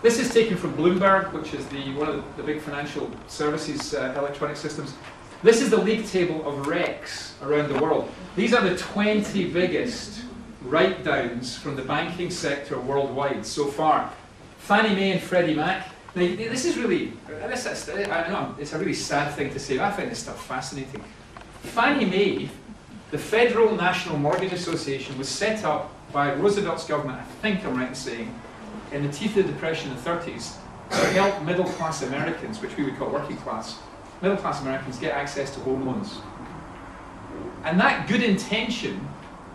This is taken from Bloomberg, which is one of the big financial services electronic systems. This is the league table of wrecks around the world. These are the 20 biggest write-downs from the banking sector worldwide so far. Fannie Mae and Freddie Mac. Now, this is really, I know it's a really sad thing to say, but I find this stuff fascinating. Fannie Mae, the Federal National Mortgage Association, was set up by Roosevelt's government, I think I'm right in saying, in the teeth of the Depression in the 30s, to help middle-class Americans, which we would call working class, middle-class Americans get access to home loans. And that good intention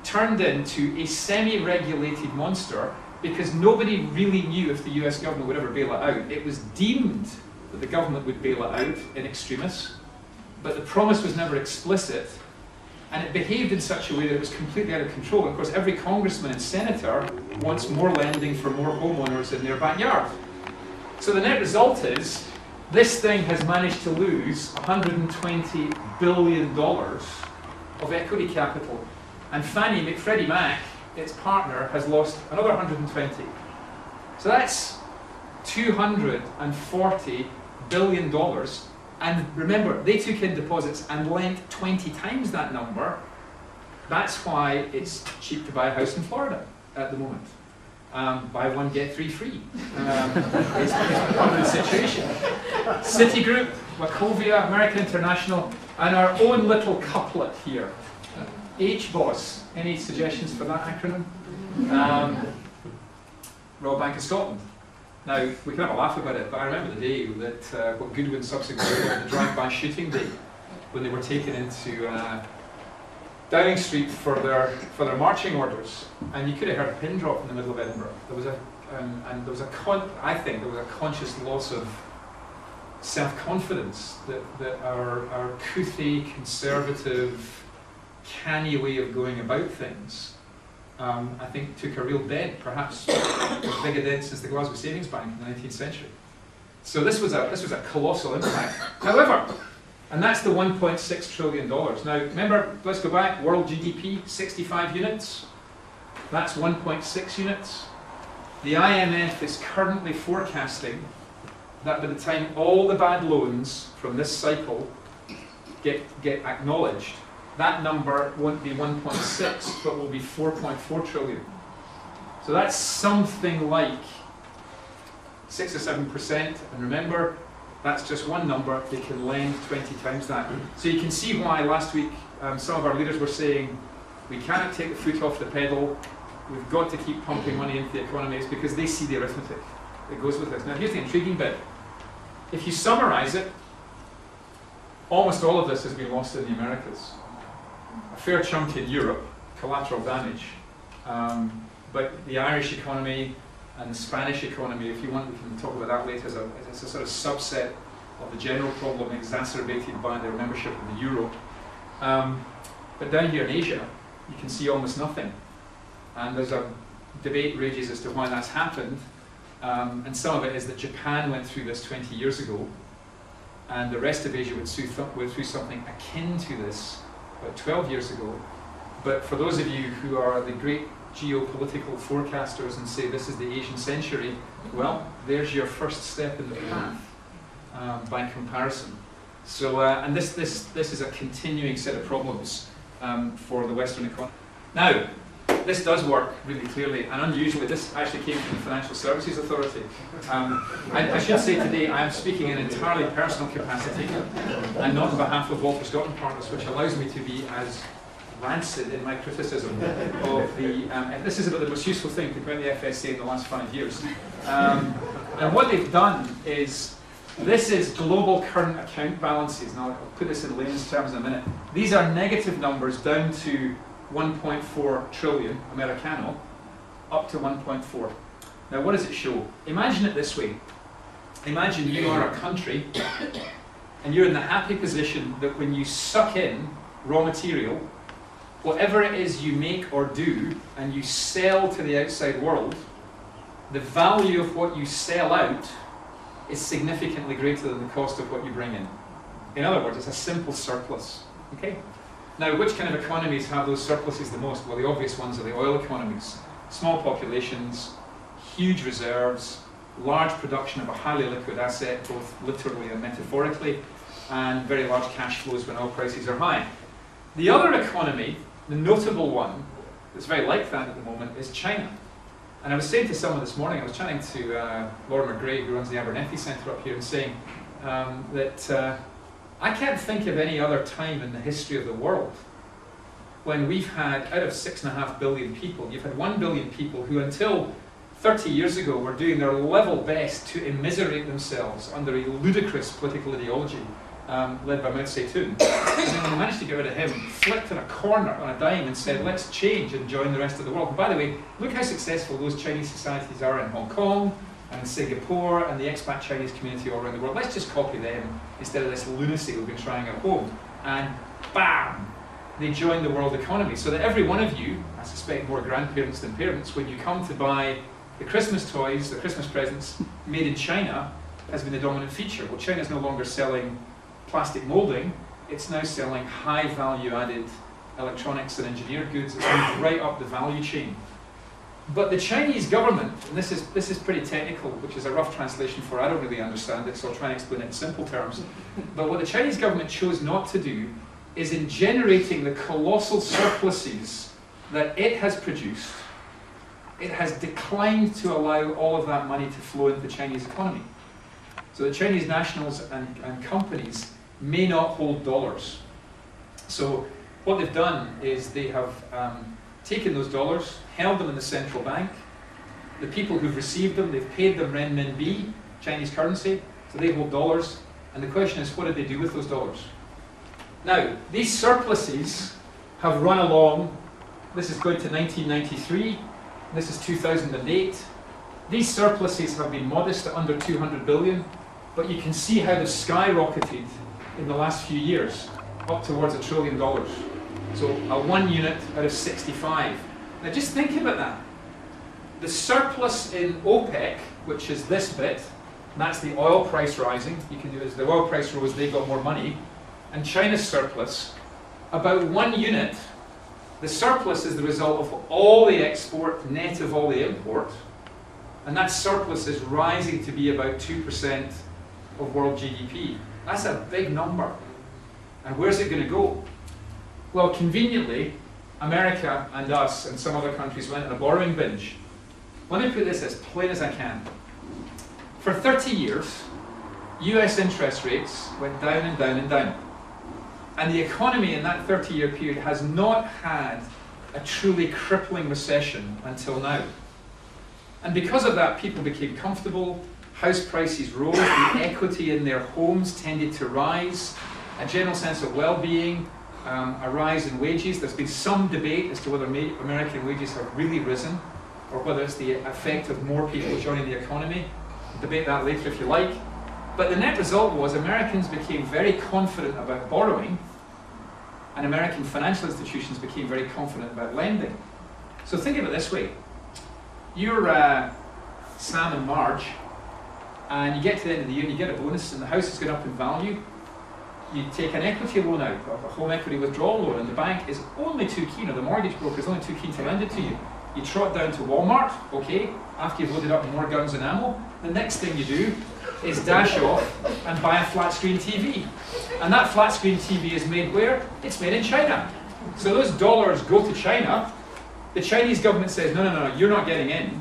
turned into a semi-regulated monster because nobody really knew if the US government would ever bail it out. It was deemed that the government would bail it out in extremis, but the promise was never explicit, and it behaved in such a way that it was completely out of control. Of course, every congressman and senator wants more lending for more homeowners in their backyard. So the net result is, this thing has managed to lose $120 billion of equity capital. And Freddie Mac, its partner, has lost another 120. So that's $240 billion. And remember, they took in deposits and lent 20 times that number. That's why it's cheap to buy a house in Florida at the moment. Buy one, get three free. It's part of the situation. Citigroup, Wachovia, American International, and our own little couplet here. HBOS. Any suggestions for that acronym? Royal Bank of Scotland. Now, we can have a laugh about it, but I remember the day that what Goodwin subsequently called the drive-by shooting day, when they were taken into Downing Street for their marching orders, and you could have heard a pin drop in the middle of Edinburgh. There was I think there was a conscious loss of self-confidence that our toothy, conservative, canny way of going about things, I think took a real dent, perhaps as big a dent since the Glasgow Savings Bank in the 19th century. So this was a colossal impact. However, and that's the $1.6 trillion. Now, remember, let's go back, world GDP, 65 units. That's 1.6 units. The IMF is currently forecasting that by the time all the bad loans from this cycle get acknowledged, that number won't be 1.6, but will be 4.4 trillion. So that's something like 6 or 7%. And remember, that's just one number. They can lend 20 times that. So you can see why last week some of our leaders were saying, we cannot take the foot off the pedal. We've got to keep pumping money into the economy. It's because they see the arithmetic that goes with this. Now here's the intriguing bit. If you summarize it, almost all of this has been lost in the Americas. A fair chunk in Europe, collateral damage. But the Irish economy and the Spanish economy, if you want, we can talk about that later, as a sort of subset of the general problem exacerbated by their membership of the euro. But down here in Asia, you can see almost nothing. And there's a debate rages as to why that's happened. And some of it is that Japan went through this 20 years ago, and the rest of Asia went through something akin to this about 12 years ago. But for those of you who are the great geopolitical forecasters and say this is the Asian century, well, there's your first step in the path by comparison. So, and this is a continuing set of problems for the Western economy. Now, this does work really clearly, and unusually, this actually came from the Financial Services Authority. I should say today I am speaking in entirely personal capacity and not on behalf of Walter Scott & Partners, which allows me to be as rancid in my criticism of the... this is about the most useful thing to come out of the FSA in the last 5 years. And what they've done is, this is global current account balances. Now, I'll put this in layman's terms in a minute. These are negative numbers down to 1.4 trillion Americano, up to 1.4. Now, what does it show? Imagine it this way. Imagine you are a country, and you're in the happy position that when you suck in raw material, whatever it is you make or do, and you sell to the outside world, the value of what you sell out is significantly greater than the cost of what you bring in. In other words, it's a simple surplus. Okay? Now, which kind of economies have those surpluses the most? Well, the obvious ones are the oil economies. Small populations, huge reserves, large production of a highly liquid asset, both literally and metaphorically, and very large cash flows when oil prices are high. The other economy, the notable one, that's very like that at the moment, is China. And I was saying to someone this morning, I was chatting to Laura McGray, who runs the Abernethy Centre up here, and saying that I can't think of any other time in the history of the world when we've had, out of 6.5 billion people, you've had 1 billion people who until 30 years ago were doing their level best to immiserate themselves under a ludicrous political ideology led by Mao Zedong. And then when they managed to get rid of him, flipped in a corner on a dime and said, let's change and join the rest of the world. And by the way, look how successful those Chinese societies are in Hong Kong and in Singapore and the expat Chinese community all around the world. Let's just copy them instead of this lunacy we've been trying at home. And bam! They join the world economy. So that every one of you, I suspect more grandparents than parents, when you come to buy the Christmas toys, the Christmas presents made in China, has been the dominant feature. Well, China's no longer selling plastic moulding, it's now selling high value added electronics and engineered goods. It's moved right up the value chain. But the Chinese government, and this is pretty technical, which is a rough translation for I don't really understand it, so I'll try and explain it in simple terms. But what the Chinese government chose not to do is, in generating the colossal surpluses that it has produced, it has declined to allow all of that money to flow into the Chinese economy. So the Chinese nationals and companies may not hold dollars. So what they've done is they have taken those dollars, held them in the central bank. The people who've received them, they've paid them renminbi, Chinese currency, so they hold dollars. And the question is, what did they do with those dollars? Now, these surpluses have run along. This is going to 1993. This is 2008. These surpluses have been modest at under 200 billion, but you can see how they've skyrocketed in the last few years, up towards $1 trillion. So a 1 unit out of 65. Now just think about that. The surplus in OPEC, which is this bit, that's the oil price rising. You can do it as the oil price rose, they got more money. And China's surplus, about 1 unit, the surplus is the result of all the export, net of all the import. And that surplus is rising to be about 2% of world GDP. That's a big number. And where's it going to go? Well, conveniently, America and us and some other countries went on a borrowing binge. Let me put this as plain as I can. For 30 years, US interest rates went down and down and down. And the economy in that 30-year period has not had a truly crippling recession until now. And because of that, people became comfortable, house prices rose, the equity in their homes tended to rise, a general sense of well-being, a rise in wages. There's been some debate as to whether American wages have really risen, or whether it's the effect of more people joining the economy. We'll debate that later if you like. But the net result was Americans became very confident about borrowing, and American financial institutions became very confident about lending. So think of it this way. You're Sam and Marge, and you get to the end of the year and you get a bonus and the house has gone up in value. You take an equity loan out, a home equity withdrawal loan, and the bank is only too keen, or the mortgage broker is only too keen to lend it to you. You trot down to Walmart, okay, after you've loaded up more guns and ammo. The next thing you do is dash off and buy a flat screen TV. And that flat screen TV is made where? It's made in China. So those dollars go to China. The Chinese government says, no, no, no, you're not getting in.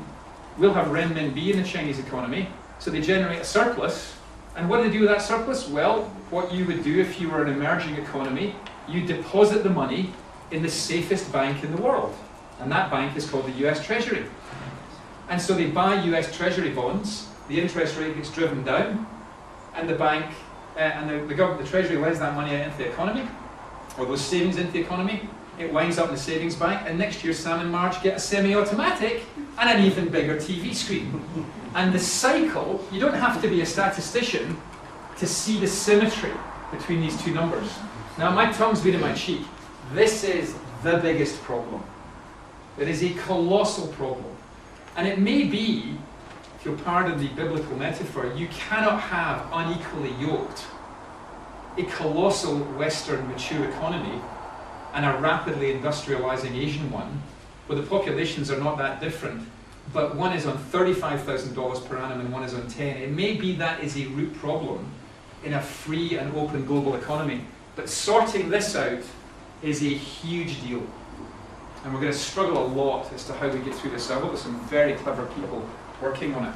We'll have renminbi in the Chinese economy. So they generate a surplus. And what do they do with that surplus? Well, what you would do if you were an emerging economy, you deposit the money in the safest bank in the world. And that bank is called the US Treasury. And so they buy US Treasury bonds, the interest rate gets driven down, and the bank, the government, the Treasury lends that money out into the economy, or those savings into the economy. It winds up in the savings bank, and next year Sam and Marge get a semi-automatic and an even bigger TV screen. And the cycle, you don't have to be a statistician to see the symmetry between these two numbers. Now my tongue's been in my cheek. This is the biggest problem. It is a colossal problem. And it may be, if you'll pardon the biblical metaphor, you cannot have unequally yoked a colossal Western mature economy and a rapidly industrializing Asian one, where the populations are not that different, but one is on $35,000 per annum and one is on 10. It may be that is a root problem in a free and open global economy, but sorting this out is a huge deal. And we're going to struggle a lot as to how we get through this. So I've got some very clever people working on it.